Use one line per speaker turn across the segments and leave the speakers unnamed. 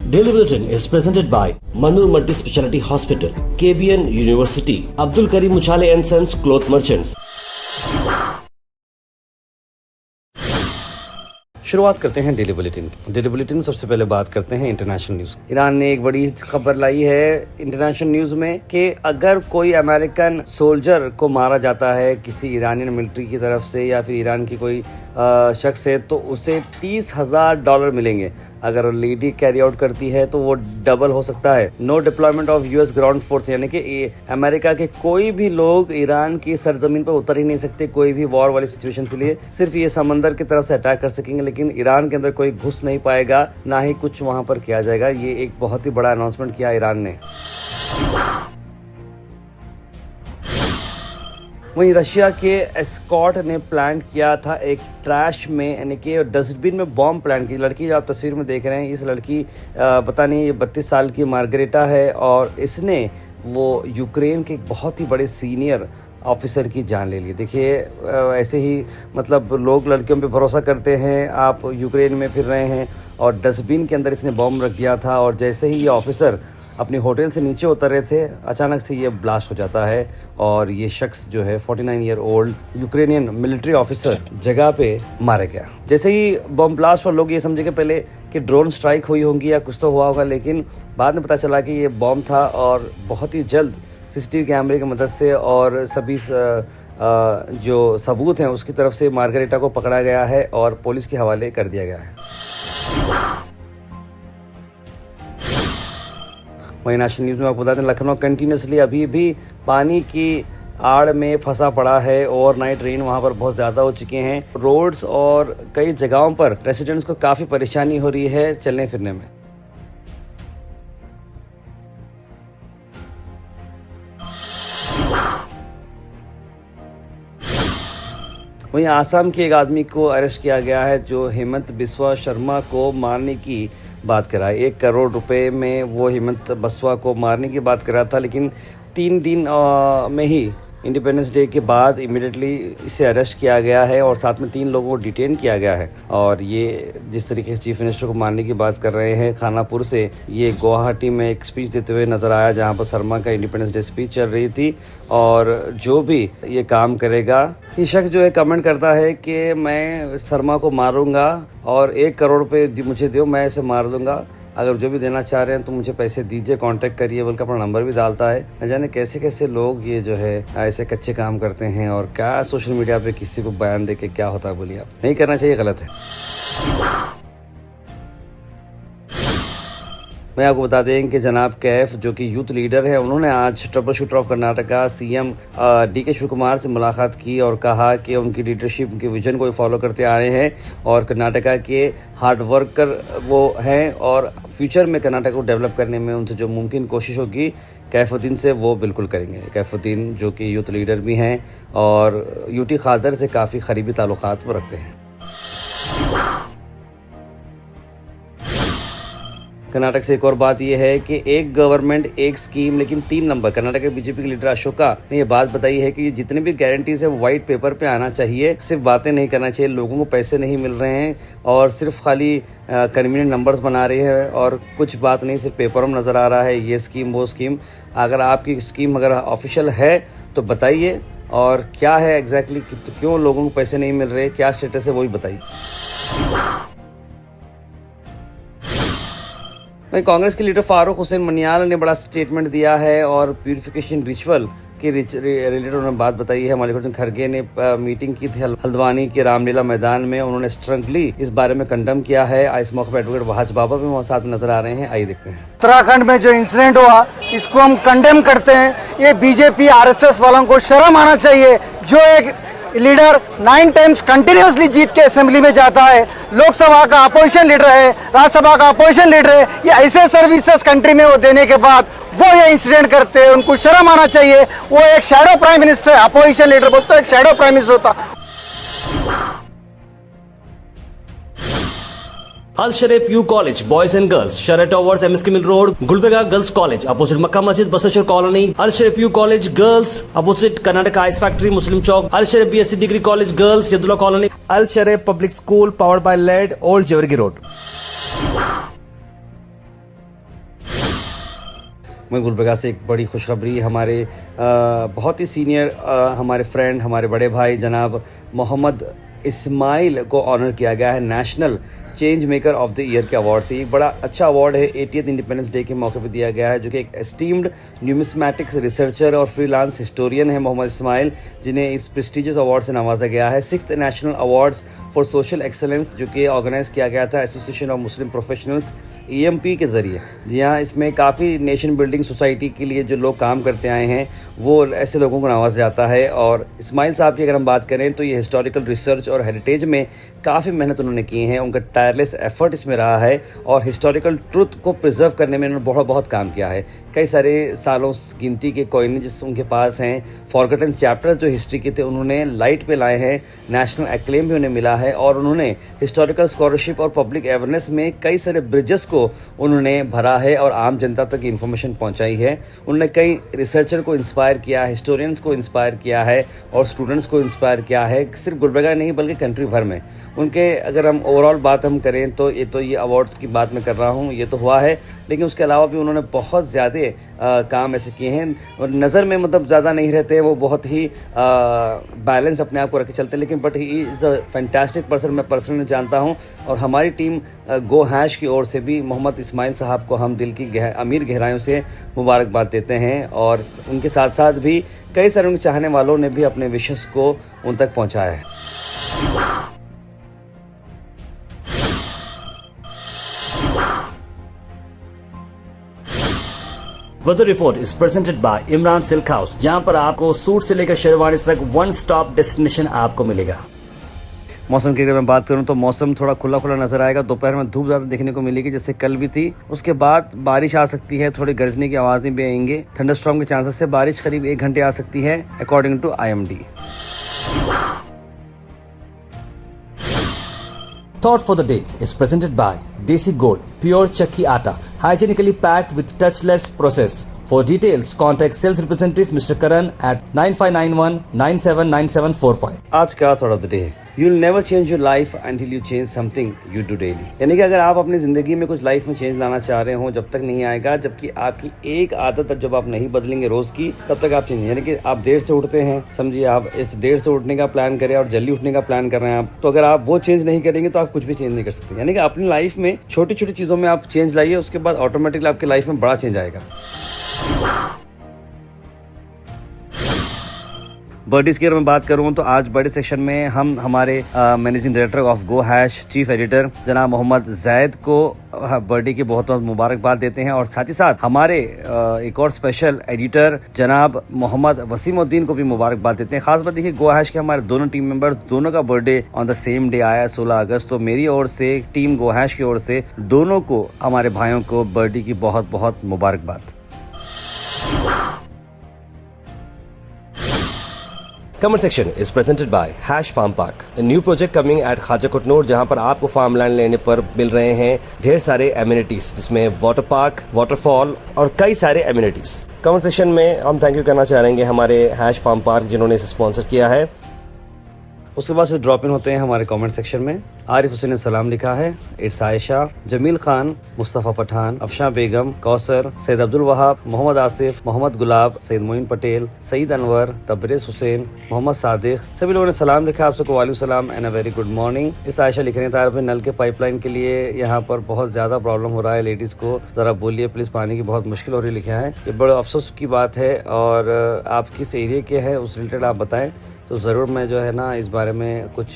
Daily Bulletin is presented by Manur Multi Speciality Hospital, KBN University, Abdul Karim Uchale and Sons Cloth Merchants. शुरुआत करते हैं daily bulletin की। Daily bulletin में सबसे पहले बात करते हैं इंटरनेशनल न्यूज़। ईरान ने एक बड़ी खबर लाई है इंटरनेशनल न्यूज़ में कि अगर कोई अमेरिकन सोल्जर को मारा जाता है किसी ईरानियन मिलिट्री की तरफ से या फिर ईरान की कोई शख्स है तो उसे $30,000 मिलेंगे। अगर लेडी कैरी आउट करती है तो वो डबल हो सकता है। No deployment of US ground force, यानी कि अमेरिका के कोई भी लोग ईरान की सरजमीन पर उतर ही नहीं सकते कोई भी वॉर वाली सिचुएशन के लिए। सिर्फ ये समंदर की तरफ से अटैक कर सकेंगे, लेकिन ईरान के अंदर कोई घुस नहीं पाएगा, ना ही कुछ वहां पर किया जाएगा। ये एक बहुत ही बड़ा अनाउंसमेंट किया ईरान ने। वहीं रशिया के एस्कॉट ने प्लान किया था एक ट्रैश में, यानी कि डस्टबिन में बॉम्ब प्लान की। लड़की जो आप तस्वीर में देख रहे हैं, इस लड़की पता नहीं ये 32 साल की मार्गरेटा है और इसने वो यूक्रेन के बहुत ही बड़े सीनियर ऑफिसर की जान ले ली। देखिए ऐसे ही मतलब लोग लड़कियों पे भरोसा करते हैं। आप यूक्रेन में फिर रहे हैं और डस्टबिन के अंदर इसने बॉम्ब रख दिया था और जैसे ही ये ऑफिसर अपने होटल से नीचे उतर रहे थे अचानक से ये ब्लास्ट हो जाता है और ये शख्स जो है 49 year old Ukrainian military officer जगह पे मारा गया। जैसे ही बम ब्लास्ट पर लोग ये समझे कि पहले कि ड्रोन स्ट्राइक हुई होंगी या कुछ तो हुआ होगा, लेकिन बाद में पता चला कि ये बम था और बहुत ही जल्द सीसीटीवी कैमरे की मदद से और सभी जो सबूत हैं उसकी तरफ से मार्गरेटा को पकड़ा गया है और पुलिस के हवाले कर दिया गया है। वहीं नेशनल न्यूज़ में आपको बता दें लखनऊ कंटिन्यूसली अभी भी पानी की आड़ में फंसा पड़ा है। ओवरनाइट रेन वहां पर बहुत ज़्यादा हो चुके हैं। रोड्स और कई जगहों पर रेसिडेंट्स को काफ़ी परेशानी हो रही है चलने फिरने में। वहीं आसाम के एक आदमी को अरेस्ट किया गया है जो हेमंत बिस्वा शर्मा को मारने की बात कर रहा है। 1 करोड़ रुपए में वो हेमंत बिस्वा को मारने की बात कर रहा था, लेकिन 3 दिन में ही इंडिपेंडेंस डे के बाद इमीडिएटली इसे अरेस्ट किया गया है और साथ में 3 लोगों को डिटेन किया गया है। और ये जिस तरीके से चीफ मिनिस्टर को मारने की बात कर रहे हैं खानापुर से, ये गुवाहाटी में एक स्पीच देते हुए नजर आया जहां पर शर्मा का इंडिपेंडेंस डे स्पीच चल रही थी। और जो भी ये काम करेगा, ये शख्स जो है कमेंट करता है कि मैं शर्मा को मारूंगा और 1 करोड़ रुपए मुझे दो, मैं इसे मार दूंगा। अगर जो भी देना चाह रहे हैं तो मुझे पैसे दीजिए, कांटेक्ट करिए, बल्कि अपना नंबर भी डालता है। न जाने कैसे कैसे लोग ये जो है ऐसे कच्चे काम करते हैं और क्या सोशल मीडिया पे किसी को बयान दे के क्या होता है। बोलिए, आप नहीं करना चाहिए, गलत है। मैं आपको बता दें कि जनाब कैफ जो कि यूथ लीडर है, उन्होंने आज trouble shooter of Karnataka CM DK Shivakumar से मुलाकात की और कहा कि उनकी लीडरशिप उनके विजन को फॉलो करते आ रहे हैं और कर्नाटका के हार्ड वर्कर वो हैं और फ्यूचर में कर्नाटका को डेवलप करने में उनसे जो मुमकिन कोशिश होगी कैफुद्दीन से वो बिल्कुल करेंगे। कैफुद्दीन जो कि यूथ लीडर भी हैं और UT खादर से काफ़ी करीबी ताल्लुकात वो रखते हैं। कर्नाटक से एक और बात यह है कि एक गवर्नमेंट एक स्कीम, लेकिन 3 नंबर। कर्नाटक के बीजेपी के लीडर अशोका ने यह बात बताई है कि जितने भी गारंटीज है वो व्हाइट पेपर पे आना चाहिए, सिर्फ बातें नहीं करना चाहिए। लोगों को पैसे नहीं मिल रहे हैं और सिर्फ खाली कन्वीनियंट नंबर्स बना रहे हैं और कुछ बात नहीं, सिर्फ पेपरों में नजर आ रहा है ये स्कीम वो स्कीम। अगर आपकी स्कीम अगर ऑफिशियल है तो बताइए और क्या है एग्जैक्टली, क्यों लोगों को पैसे नहीं मिल रहे, क्या स्टेटस है वो भी बताइए। वहीं कांग्रेस के लीडर फारूक हुसैन मनियाल ने बड़ा स्टेटमेंट दिया है और प्यूरिफिकेशन रिचुअल के रिलेटेड उन्होंने बात बताई है। मल्लिकार्जुन खड़गे ने मीटिंग की थी हल्द्वानी के रामलीला मैदान में, उन्होंने स्ट्रांगली इस बारे में कंडम किया है। इस मौके पर एडवोकेट वहाज बाबा भी वहाँ साथ में नजर आ रहे हैं। आइए देखते हैं।
उत्तराखंड में जो इंसिडेंट हुआ इसको हम कंडेम करते हैं। ये बीजेपी RSS वालों को शर्म आना चाहिए। जो एक लीडर 9 टाइम्स कंटिन्यूसली जीत के असेंबली में जाता है, लोकसभा का अपोजिशन लीडर है, राज्यसभा का अपोजिशन लीडर है, ये ऐसे सर्विसेज कंट्री में वो देने के बाद वो ये इंसिडेंट करते हैं, उनको शर्म आना चाहिए। वो एक shadow prime minister, opposition leader बोलते तो एक शैडो प्राइम मिनिस्टर होता।
Al Sharif U College, Boys and Girls, Sheraton Towers, MSK Mill Road, Gulbega Girls College, opposite Makkah Masjid, Basachar Colony. Al Sharif U College Girls, opposite Karnataka Ice Factory, Muslim Chowk. Al Sharif BSc Degree College Girls, Yadullah Colony. Al Sharif Public School, powered by LED, Old Jawargi Road. मैं गुलबर्गा से एक बड़ी खुशखबरी हमारे बहुत ही senior हमारे friend, हमारे बड़े भाई जनाब मोहम्मद इस्माइल को ऑनर किया गया है national change maker of the year के अवार्ड से। एक बड़ा अच्छा अवार्ड है 80th इंडिपेंडेंस डे के मौके पर दिया गया है, जो कि एक एस्टीम्ड न्यूमिस्मैटिक्स रिसर्चर और फ्रीलांस हिस्टोरियन है मोहम्मद इस्माइल, जिन्हें इस प्रेस्टिजियस अवार्ड से नवाजा गया है। 6th national awards for social excellence, जो कि ऑर्गेनाइज किया गया था association of Muslim professionals EMP के ज़रिए। जी हाँ, इसमें काफ़ी नेशन बिल्डिंग सोसाइटी के लिए जो लोग काम करते आए हैं वो ऐसे लोगों को नवाजा जाता है। और इस्माइल साहब की अगर हम बात करें तो ये हिस्टोरिकल रिसर्च और हेरिटेज में काफ़ी मेहनत उन्होंने की है, उनका टायरलेस एफर्ट इसमें रहा है और हिस्टोरिकल ट्रुथ को प्रिजर्व करने में उन्होंने बहुत काम किया है। कई सारे सालों गिनती के कॉइनेज उनके पास हैं, फॉरगटन चैप्टर्स जो हिस्ट्री के थे उन्होंने लाइट पे लाए हैं, नेशनल एक्लेम भी उन्हें मिला है और उन्होंने हिस्टोरिकल स्कॉलरशिप और पब्लिक अवेयरनेस में कई सारे ब्रिजेस को उन्होंने भरा है और आम जनता तक इन्फॉर्मेशन पहुंचाई है। उन्होंने कई रिसर्चर को इंस्पायर किया, हिस्टोरियंस को इंस्पायर किया है और स्टूडेंट्स को इंस्पायर किया है, सिर्फ गुलबर्गा नहीं बल्कि कंट्री भर में। उनके अगर हम ओवरऑल बात हम करें तो ये अवार्ड की बात मैं कर रहा हूँ, ये तो हुआ है, लेकिन उसके अलावा भी उन्होंने बहुत ज़्यादा काम ऐसे किए हैं और नज़र में मतलब ज़्यादा नहीं रहते, वो बहुत ही बैलेंस अपने आप को रख के चलते हैं। लेकिन but he is a fantastic person, मैं पर्सनली जानता हूँ और हमारी टीम गो हैश की ओर से भी मोहम्मद इस्माइल साहब को हम दिल की अमीर गहराइयों से मुबारकबाद देते हैं और उनके साथ साथ भी कई सारे उनके चाहने वालों ने भी अपने विशेस को उन तक पहुँचाया है।
Weather report is presented by Imran Silk House, जहां पर आपको सूट से लेकर शेरवानी तक वन स्टॉप डेस्टिनेशन आपको मिलेगा।
मौसम की अगर मैं बात करूं तो मौसम थोड़ा खुला खुला नजर आएगा। दोपहर में धूप ज़्यादा देखने को मिलेगी जैसे कल भी थी, उसके बाद बारिश आ सकती है, थोड़ी गरजने की आवाज़ें भी आएंगे। थंडरस्टॉर्म के चांसेस है, बारिश करीब 1 घंटे आ सकती है according to IMD।
Thought for the day is presented by Desi Gold, pure chakki atta, hygienically packed with touchless process. For details, contact sales representative Mr. Karan at 9591 979745.
आज का थॉट ऑफ द डे है, you will never change your life until you change something you do daily. यानी कि अगर आप अपनी ज़िंदगी में कुछ लाइफ में चेंज लाना चाह रहे हो, जब तक नहीं आएगा, जबकि आपकी एक आदत जब आप नहीं बदलेंगे रोज़ की, तब तक आप चेंज। यानी कि आप देर से उठते हैं, समझिए आप इस देर से उठने का प्लान करें और जल्दी उठने का प्लान कर रहे हैं आप, तो अगर आप वो चेंज नहीं करेंगे तो आप कुछ भी चेंज नहीं कर सकते। यानी कि अपनी लाइफ में छोटी छोटी चीज़ों में आप चेंज लाइए, उसके बाद ऑटोमेटिकली आपकी लाइफ में बड़ा चेंज आएगा। बर्डीज़ की अगर मैं बात करूं तो आज बर्डे सेक्शन में हम हमारे managing director of go hash chief editor जनाब मोहम्मद जैद को बर्थडे की बहुत बहुत मुबारकबाद देते हैं और साथ ही साथ हमारे एक और स्पेशल एडिटर जनाब मोहम्मद वसीमुद्दीन को भी मुबारकबाद देते हैं। खास बात देखिए, गो हैश के हमारे दोनों टीम मेंबर दोनों का birthday on the same day आया 16 अगस्त। तो मेरी ओर से, टीम गो हैश की ओर से दोनों को, हमारे भाइयों को बर्थडे की बहुत बहुत मुबारकबाद।
Comment section is presented by Hash Farm Park, a new project coming at Khaja Kutnur, जहां पर आपको फार्म लैंड लेने पर मिल रहे हैं ढेर सारे एमिनिटीज, जिसमें वाटर पार्क, वाटरफॉल और कई सारे एमिनिटीज। कमेंट सेक्शन में हम थैंक यू करना चाहेंगे हमारे हैश फार्म पार्क जिन्होंने इसे स्पॉन्सर किया है।
उसके बाद से ड्रॉप इन होते हैं हमारे कमेंट सेक्शन में। आरिफ हुसैन ने सलाम लिखा है, इट्स आयशा, जमील खान, मुस्तफ़ा पठान, अफशा बेगम, कौसर, सैयद अब्दुल वहाब, मोहम्मद आसिफ, मोहम्मद गुलाब, सैयद मोइन पटेल, सईद अनवर, तबरेज हुसैन, मोहम्मद सादिक, सभी लोगों ने सलाम लिखा। आप सबको वालेकुम सलाम and a very good morning. इस आयशा लिख रहे हैं, तार नल के पाइपलाइन के लिए यहाँ पर बहुत ज़्यादा प्रॉब्लम हो रहा है, लेडीज़ को ज़रा बोलिए प्लीज़, पानी की बहुत मुश्किल हो रही लिखा है। ये बड़े अफसोस की बात है और आप किस एरिया के हैं उस रिलेटेड आप बताएं तो ज़रूर मैं जो है ना इस बारे में कुछ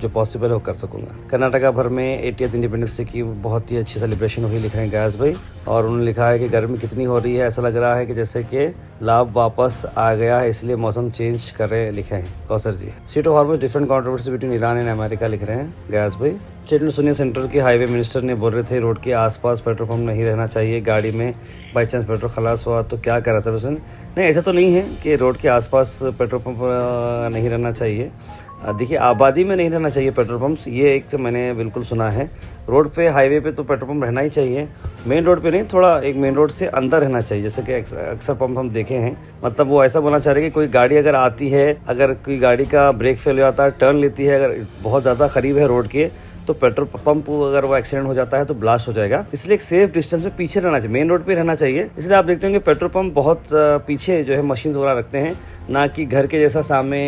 जो पॉसिबल है वो कर सकूँगा। कर्नाटका भर में 80th इंडिपेंडेंस डे की बहुत ही अच्छी सेलिब्रेशन हुई लिख रहे हैं गैस भाई, और उन्होंने लिखा है कि गर्मी कितनी हो रही है, ऐसा लग रहा है कि जैसे कि लाभ वापस आ गया है, इसलिए मौसम चेंज कर रहे हैं लिखे हैं Kausar ji. State of Hormuz different controversy between Iran and America लिख रहे हैं गैस भाई। स्टेटमेंट सुनिए, सेंट्रल के हाईवे मिनिस्टर ने बोल रहे थे रोड के आसपास पेट्रोल पंप नहीं रहना चाहिए, गाड़ी में बाई चांस पेट्रोल खलास हुआ तो क्या करा था वैसे। नहीं, ऐसा तो नहीं है कि रोड के आसपास पेट्रोल पंप नहीं रहना चाहिए। देखिए, आबादी में नहीं रहना चाहिए पेट्रोल पंप्स, ये एक तो मैंने बिल्कुल सुना है। रोड पे, हाईवे पे तो पेट्रोल पंप रहना ही चाहिए, मेन रोड पे नहीं, थोड़ा एक मेन रोड से अंदर रहना चाहिए। जैसे कि अक्सर पंप हम देखे हैं, मतलब वो ऐसा बोलना चाह रहे हैं कि कोई गाड़ी अगर आती है, अगर कोई गाड़ी का ब्रेक फेल हो जाता है, टर्न लेती है, अगर बहुत ज़्यादा करीब है रोड के, तो पेट्रोल पंप अगर वो एक्सीडेंट हो जाता है तो ब्लास्ट हो जाएगा। इसलिए एक सेफ डिस्टेंस में पीछे रहना चाहिए, मेन रोड पे रहना चाहिए। इसलिए आप देखते होंगे पेट्रोल पंप बहुत पीछे जो है मशीन वगैरह रखते हैं, ना कि घर के जैसा सामने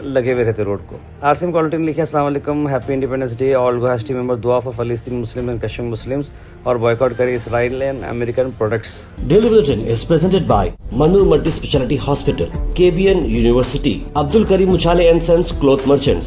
लगे हुए रहते रोड को। आरसीएम क्वालिटी ने लिखा अस्सलाम वालेकुम, happy independence day, all go hash team member दुआ फॉर फलस्तीन मुस्लिम एंड कश्मीर मुस्लिम्स, और बॉयकॉट करें Israel and American products.
Daily Bulletin is presented by Manur Multi Speciality Hospital, KBN University, Abdul Karim Uchale and Sons Cloth Merchants.